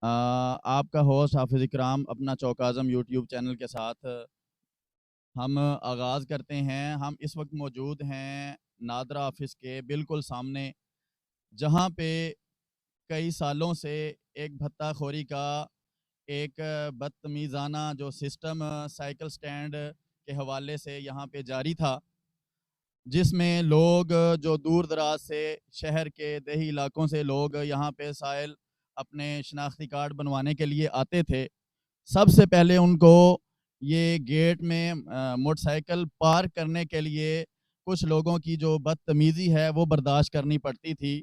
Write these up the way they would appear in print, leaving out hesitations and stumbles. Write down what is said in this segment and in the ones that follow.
آپ کا ہوسٹ حافظ اکرام اپنا چوک اعظم یوٹیوب چینل کے ساتھ ہم آغاز کرتے ہیں۔ ہم اس وقت موجود ہیں نادرا آفس کے بالکل سامنے، جہاں پہ کئی سالوں سے ایک بھتہ خوری کا ایک بدتمیزانہ جو سسٹم سائیکل سٹینڈ کے حوالے سے یہاں پہ جاری تھا، جس میں لوگ جو دور دراز سے شہر کے دیہی علاقوں سے لوگ یہاں پہ سائل اپنے شناختی کارڈ بنوانے کے لیے آتے تھے۔ سب سے پہلے ان کو یہ گیٹ میں موٹر سائیکل پارک کرنے کے لیے کچھ لوگوں کی جو بدتمیزی ہے وہ برداشت کرنی پڑتی تھی۔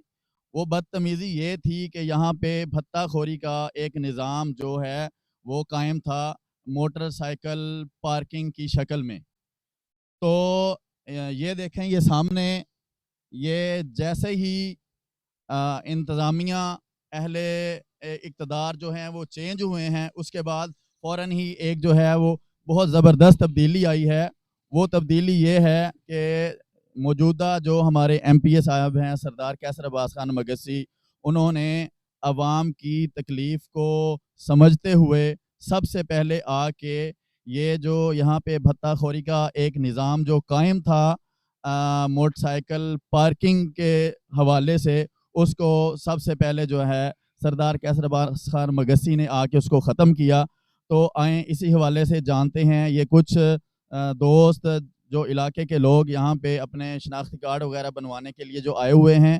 وہ بدتمیزی یہ تھی کہ یہاں پہ بھتہ خوری کا ایک نظام جو ہے وہ قائم تھا موٹر سائیکل پارکنگ کی شکل میں۔ تو یہ دیکھیں، یہ سامنے یہ جیسے ہی انتظامیہ اہل اقتدار جو ہیں وہ چینج ہوئے ہیں، اس کے بعد فوراً ہی ایک جو ہے وہ بہت زبردست تبدیلی آئی ہے۔ وہ تبدیلی یہ ہے کہ موجودہ جو ہمارے ایم پی اے صاحب ہیں سردار کیسر عباس خان مگسی، انہوں نے عوام کی تکلیف کو سمجھتے ہوئے سب سے پہلے آ کے یہ جو یہاں پہ بھتہ خوری کا ایک نظام جو قائم تھا موٹر سائیکل پارکنگ کے حوالے سے، اس کو سب سے پہلے جو ہے سردار کیسر عباس خان مگسی نے آ کے اس کو ختم کیا۔ تو آئیں اسی حوالے سے جانتے ہیں، یہ کچھ دوست جو علاقے کے لوگ یہاں پہ اپنے شناختی کارڈ وغیرہ بنوانے کے لیے جو آئے ہوئے ہیں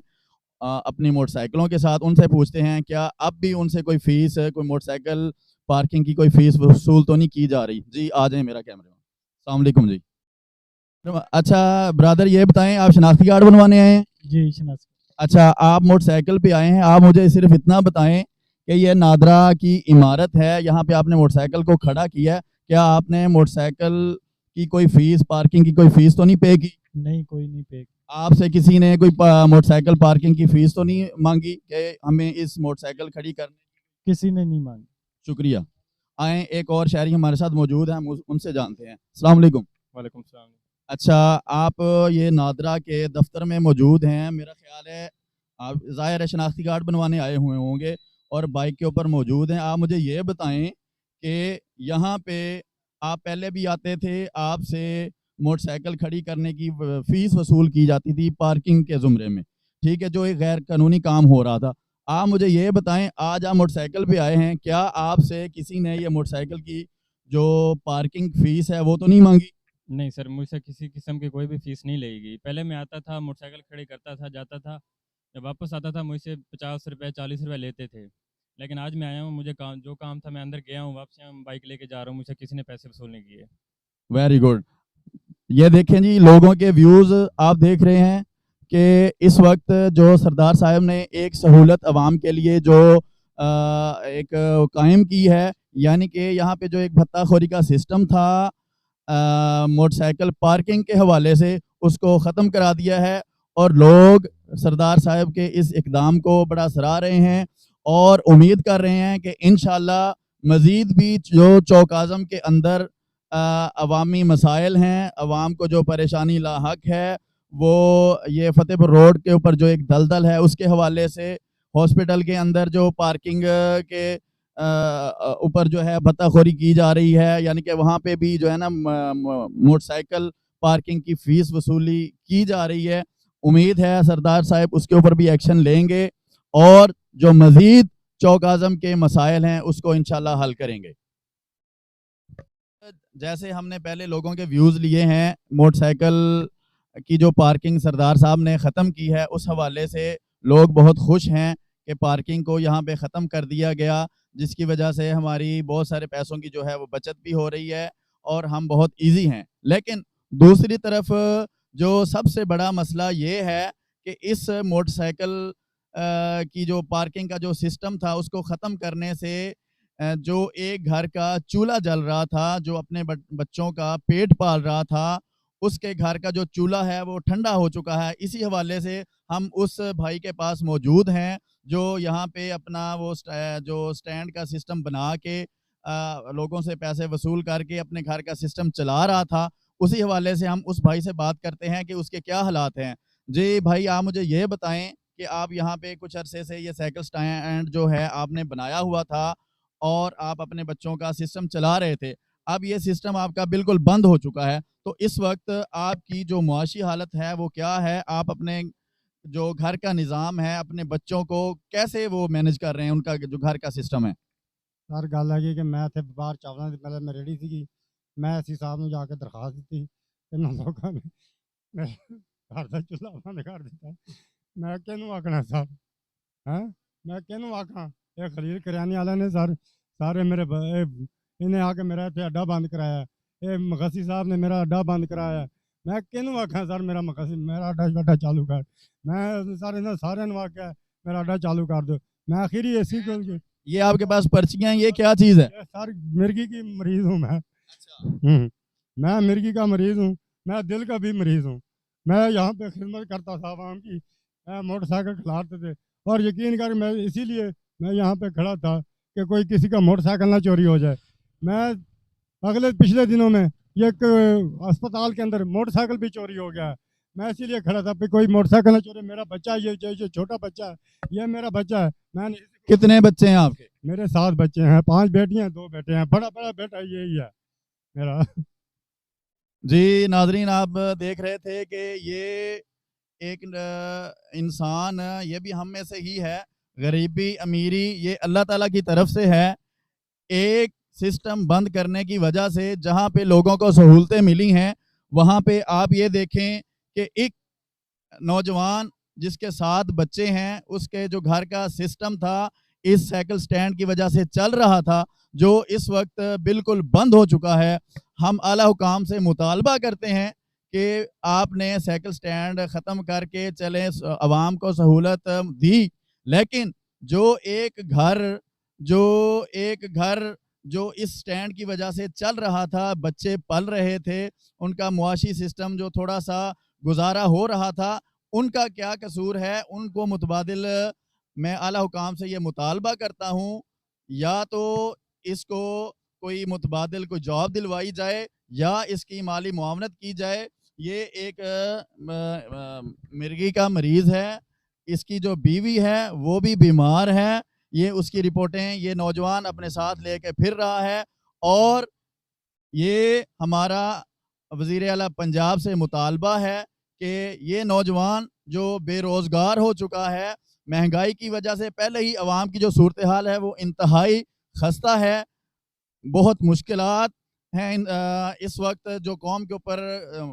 اپنی موٹر سائیکلوں کے ساتھ، ان سے پوچھتے ہیں کیا اب بھی ان سے کوئی فیس، کوئی موٹر سائیکل پارکنگ کی کوئی فیس وصول تو نہیں کی جا رہی؟ جی آ جائیں میرا کیمرہ۔ السلام علیکم جی۔ اچھا برادر، یہ بتائیں آپ شناختی کارڈ بنوانے آئے ہیں؟ جی شناختی۔ اچھا، آپ موٹر سائیکل پہ آئے ہیں، آپ مجھے صرف اتنا بتائیں کہ یہ نادرا کی عمارت ہے، یہاں پہ آپ نے موٹر سائیکل کو کھڑا کیا ہے، کیا آپ نے موٹر سائیکل کی کوئی فیس، پارکنگ کی کوئی فیس تو نہیں پے کی؟ نہیں، کوئی نہیں پے کی۔ آپ سے کسی نے کوئی موٹر سائیکل پارکنگ کی فیس تو نہیں مانگی کہ ہمیں اس موٹر سائیکل کھڑی کرنے؟ کسی نے نہیں مانگی۔ شکریہ۔ آئیں ایک اور شہری ہمارے ساتھ موجود ہیں، ان سے جانتے ہیں۔ السلام علیکم۔ وعلیکم السلام۔ اچھا، آپ یہ نادرا کے دفتر میں موجود ہیں، میرا خیال ہے آپ ظاہر ہے شناختی کارڈ بنوانے آئے ہوئے ہوں گے اور بائک کے اوپر موجود ہیں۔ آپ مجھے یہ بتائیں کہ یہاں پہ آپ پہلے بھی آتے تھے، آپ سے موٹر سائیکل کھڑی کرنے کی فیس وصول کی جاتی تھی پارکنگ کے زمرے میں، ٹھیک ہے، جو ایک غیر قانونی کام ہو رہا تھا۔ آپ مجھے یہ بتائیں، آج آپ موٹر سائیکل پہ آئے ہیں، کیا آپ سے کسی نے یہ موٹر سائیکل کی جو پارکنگ فیس ہے وہ تو نہیں مانگی؟ نہیں سر، مجھ سے کسی قسم کی کوئی بھی فیس نہیں لے گئی۔ پہلے میں آتا تھا، موٹر سائیکل کھڑی کرتا تھا، جاتا تھا، جب واپس آتا تھا مجھ سے 50 روپے 40 روپے لیتے تھے۔ لیکن آج میں آیا ہوں، مجھے جو کام تھا میں اندر گیا ہوں، واپس بائک لے کے جا رہا ہوں، مجھ سے کسی نے پیسے وصول نہیں کیے۔ Very good. یہ دیکھیں جی، لوگوں کے ویوز آپ دیکھ رہے ہیں کہ اس وقت جو سردار صاحب نے ایک سہولت عوام کے لیے جو ایک قائم کی ہے، یعنی کہ یہاں پہ جو ایک بھتہ خوری کا سسٹم تھا موٹر سائیکل پارکنگ کے حوالے سے، اس کو ختم کرا دیا ہے، اور لوگ سردار صاحب کے اس اقدام کو بڑا سراہ رہے ہیں اور امید کر رہے ہیں کہ انشاءاللہ مزید بھی جو چوک اعظم کے اندر عوامی مسائل ہیں، عوام کو جو پریشانی لاحق ہے، وہ یہ فتح پور روڈ کے اوپر جو ایک دلدل ہے اس کے حوالے سے، ہاسپٹل کے اندر جو پارکنگ کے اوپر جو ہے بھتہ خوری کی جا رہی ہے، یعنی کہ وہاں پہ بھی جو ہے نا موٹر سائیکل پارکنگ کی فیس وصولی کی جا رہی ہے۔ امید ہے سردار صاحب اس کے اوپر بھی ایکشن لیں گے اور جو مزید چوک اعظم کے مسائل ہیں اس کو انشاءاللہ حل کریں گے۔ جیسے ہم نے پہلے لوگوں کے ویوز لیے ہیں، موٹر سائیکل کی جو پارکنگ سردار صاحب نے ختم کی ہے اس حوالے سے لوگ بہت خوش ہیں کہ پارکنگ کو یہاں پہ ختم کر دیا گیا، جس کی وجہ سے ہماری بہت سارے پیسوں کی جو ہے وہ بچت بھی ہو رہی ہے اور ہم بہت ایزی ہیں۔ لیکن دوسری طرف جو سب سے بڑا مسئلہ یہ ہے کہ اس موٹر سائیکل کی جو پارکنگ کا جو سسٹم تھا اس کو ختم کرنے سے جو ایک گھر کا چولہا جل رہا تھا، جو اپنے بچوں کا پیٹ پال رہا تھا، اس کے گھر کا جو چولہا ہے وہ ٹھنڈا ہو چکا ہے۔ اسی حوالے سے ہم اس بھائی کے پاس موجود ہیں جو یہاں پہ اپنا وہ جو سٹینڈ کا سسٹم بنا کے لوگوں سے پیسے وصول کر کے اپنے گھر کا سسٹم چلا رہا تھا۔ اسی حوالے سے ہم اس بھائی سے بات کرتے ہیں کہ اس کے کیا حالات ہیں۔ جی بھائی، آپ مجھے یہ بتائیں کہ آپ یہاں پہ کچھ عرصے سے یہ سائیکل سٹینڈ جو ہے آپ نے بنایا ہوا تھا اور آپ اپنے بچوں کا سسٹم چلا رہے تھے، اب یہ سسٹم آپ کا بالکل بند ہو چکا ہے، تو اس وقت آپ کی جو معاشی حالت ہے وہ کیا ہے؟ آپ اپنے جو گھر کا نظام ہے اپنے بچوں کو کیسے وہ مینج کر رہے ہیں، ان کا جو گھر کا سسٹم ہے؟ سر گل ہے کہ میں تے باہر چاولاں دی پہلے میں ریڑھی سی، میں ایسی صاحب نو جا کے درخواست دیتی، انہاں لوکاں نے میرے گھر دا چولہا بند کر دیتا، میں کینوں آکھنا صاحب، ہاں میں کینوں آکھاں؟ یہ خلیل کریانی والے نے سارے میرے انہیں آ کے میرا اتنے اڈا بند کرایا، یہ مقصی صاحب نے میرا اڈا بند کرایا، میں کینوں آکھاں سر میرا مقصی میرا اڈا چالو کر، میں سارے نو آکھیا میرا اڈا چالو کر دو، میں آخری اسی کو یہ آپ کے پاس پرچیاں ہیں، یہ کیا چیز ہے؟ سر مرگی کی مریض ہوں میں، میں مرگی کا مریض ہوں، میں دل کا بھی مریض ہوں، میں یہاں پہ خدمت کرتا تھا عوام کی، میں موٹر سائیکل کھلاتے تھے، اور یقین کر میں اسی لیے میں یہاں پہ کھڑا تھا کہ کوئی کسی کا موٹر سائیکل نہ چوری ہو جائے، میں پچھلے دنوں میں یہ ایک اسپتال کے اندر موٹر سائیکل بھی چوری ہو گیا ہے، میں اسی لیے کھڑا تھا کہ کوئی موٹر سائیکل نہ چورے، میرا بچہ یہ چھوٹا بچہ ہے، یہ میرا بچہ ہے، میں نے کتنے بچے ہیں آپ کے؟ میرے 7 بچے ہیں، 5 بیٹیاں 2 بیٹے ہیں، بڑا بیٹا یہی ہے میرا۔ جی ناظرین، آپ دیکھ رہے تھے کہ یہ ایک انسان، یہ بھی ہم میں سے ہی ہے، غریبی امیری یہ اللہ تعالیٰ کی طرف سے ہے، ایک سسٹم بند کرنے کی وجہ سے جہاں پہ لوگوں کو سہولتیں ملی ہیں وہاں پہ آپ یہ دیکھیں کہ ایک نوجوان جس کے 7 بچے ہیں، اس کے جو گھر کا سسٹم تھا اس سائیکل سٹینڈ کی وجہ سے چل رہا تھا، جو اس وقت بالکل بند ہو چکا ہے۔ ہم اعلیٰ حکام سے مطالبہ کرتے ہیں کہ آپ نے سائیکل سٹینڈ ختم کر کے چلیں، عوام کو سہولت دی، لیکن جو ایک گھر جو اس سٹینڈ کی وجہ سے چل رہا تھا، بچے پل رہے تھے، ان کا معاشی سسٹم جو تھوڑا سا گزارا ہو رہا تھا، ان کا کیا قصور ہے؟ ان کو متبادل میں اعلیٰ حکام سے یہ مطالبہ کرتا ہوں، یا تو اس کو کوئی متبادل کو جاب دلوائی جائے یا اس کی مالی معاونت کی جائے۔ یہ ایک مرگی کا مریض ہے، اس کی جو بیوی ہے وہ بھی بیمار ہے، یہ اس کی رپورٹیں یہ نوجوان اپنے ساتھ لے کے پھر رہا ہے، اور یہ ہمارا وزیر اعلیٰ پنجاب سے مطالبہ ہے کہ یہ نوجوان جو بے روزگار ہو چکا ہے، مہنگائی کی وجہ سے پہلے ہی عوام کی جو صورتحال ہے وہ انتہائی خستہ ہے، بہت مشکلات ہیں اس وقت جو قوم کے اوپر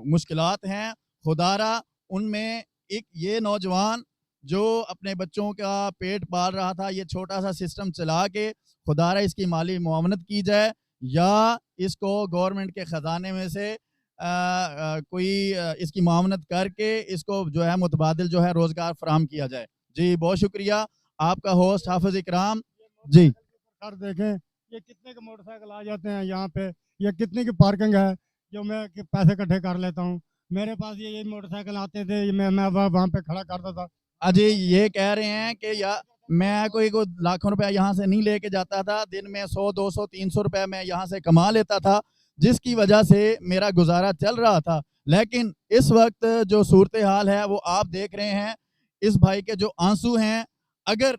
مشکلات ہیں، خدا را ان میں ایک یہ نوجوان جو اپنے بچوں کا پیٹ پال رہا تھا، یہ چھوٹا سا سسٹم چلا کے خدا را اس کی مالی معاونت کی جائے، یا اس کو گورنمنٹ کے خزانے میں سے کوئی اس کی معاونت کر کے اس کو جو ہے متبادل جو ہے روزگار فراہم کیا جائے۔ جی بہت شکریہ، آپ کا ہوسٹ حافظ اکرام۔ جی سر دیکھیں یہ کتنے کے موٹر سائیکل آ جاتے ہیں یہاں پہ، یہ کتنے کی پارکنگ ہے جو میں پیسے اکٹھے کر لیتا ہوں، میرے پاس یہ موٹر سائیکل آتے تھے، میں وہاں پہ کھڑا کرتا تھا۔ جی یہ کہہ رہے ہیں کہ یا میں کوئی لاکھوں روپے یہاں سے نہیں لے کے جاتا تھا، دن میں 100 200 300 روپے میں یہاں سے کما لیتا تھا، جس کی وجہ سے میرا گزارا چل رہا تھا، لیکن اس وقت جو صورتحال ہے وہ آپ دیکھ رہے ہیں، اس بھائی کے جو آنسو ہیں، اگر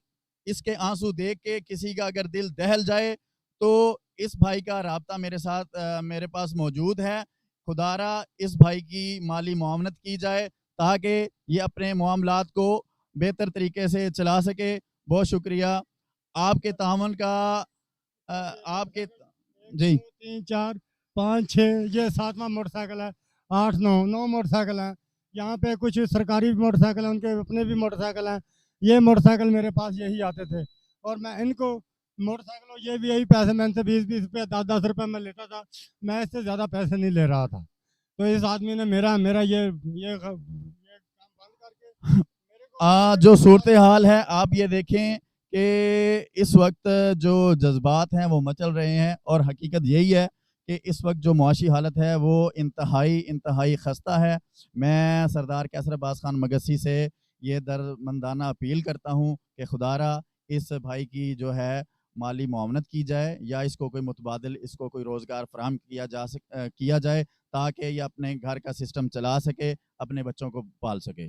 اس کے آنسو دیکھ کے کسی کا اگر دل دہل جائے تو اس بھائی کا رابطہ میرے ساتھ میرے پاس موجود ہے، خدا را اس بھائی کی مالی معاونت کی جائے تاکہ یہ اپنے معاملات کو بہتر طریقے سے چلا سکے۔ بہت شکریہ آپ کے تعاون کا، آپ کے جی 2 3 4 5 6 یہ 7واں موٹر سائیکل ہے، 8 9 موٹر سائیکل ہیں یہاں پہ، کچھ سرکاری موٹر سائیکل ہیں، ان کے اپنے بھی موٹر سائیکل ہیں، یہ موٹر سائیکل میرے پاس یہی آتے تھے، اور میں ان کو موٹر سائیکلوں یہ بھی یہی پیسے میں ان سے 20 روپے 10 روپے میں لیتا تھا، میں اس سے زیادہ پیسے نہیں لے رہا تھا، تو اس آدمی نے میرا یہ کام بند کر کے جو صورتحال ہے آپ یہ دیکھیں کہ اس وقت جو جذبات ہیں وہ مچل رہے ہیں، اور حقیقت یہی ہے کہ اس وقت جو معاشی حالت ہے وہ انتہائی خستہ ہے۔ میں سردار کیسر عباس خان مگسی سے یہ درمندانہ اپیل کرتا ہوں کہ خدا را اس بھائی کی جو ہے مالی معاونت کی جائے، یا اس کو کوئی متبادل، اس کو کوئی روزگار فراہم کیا جائے تاکہ یہ اپنے گھر کا سسٹم چلا سکے، اپنے بچوں کو پال سکے۔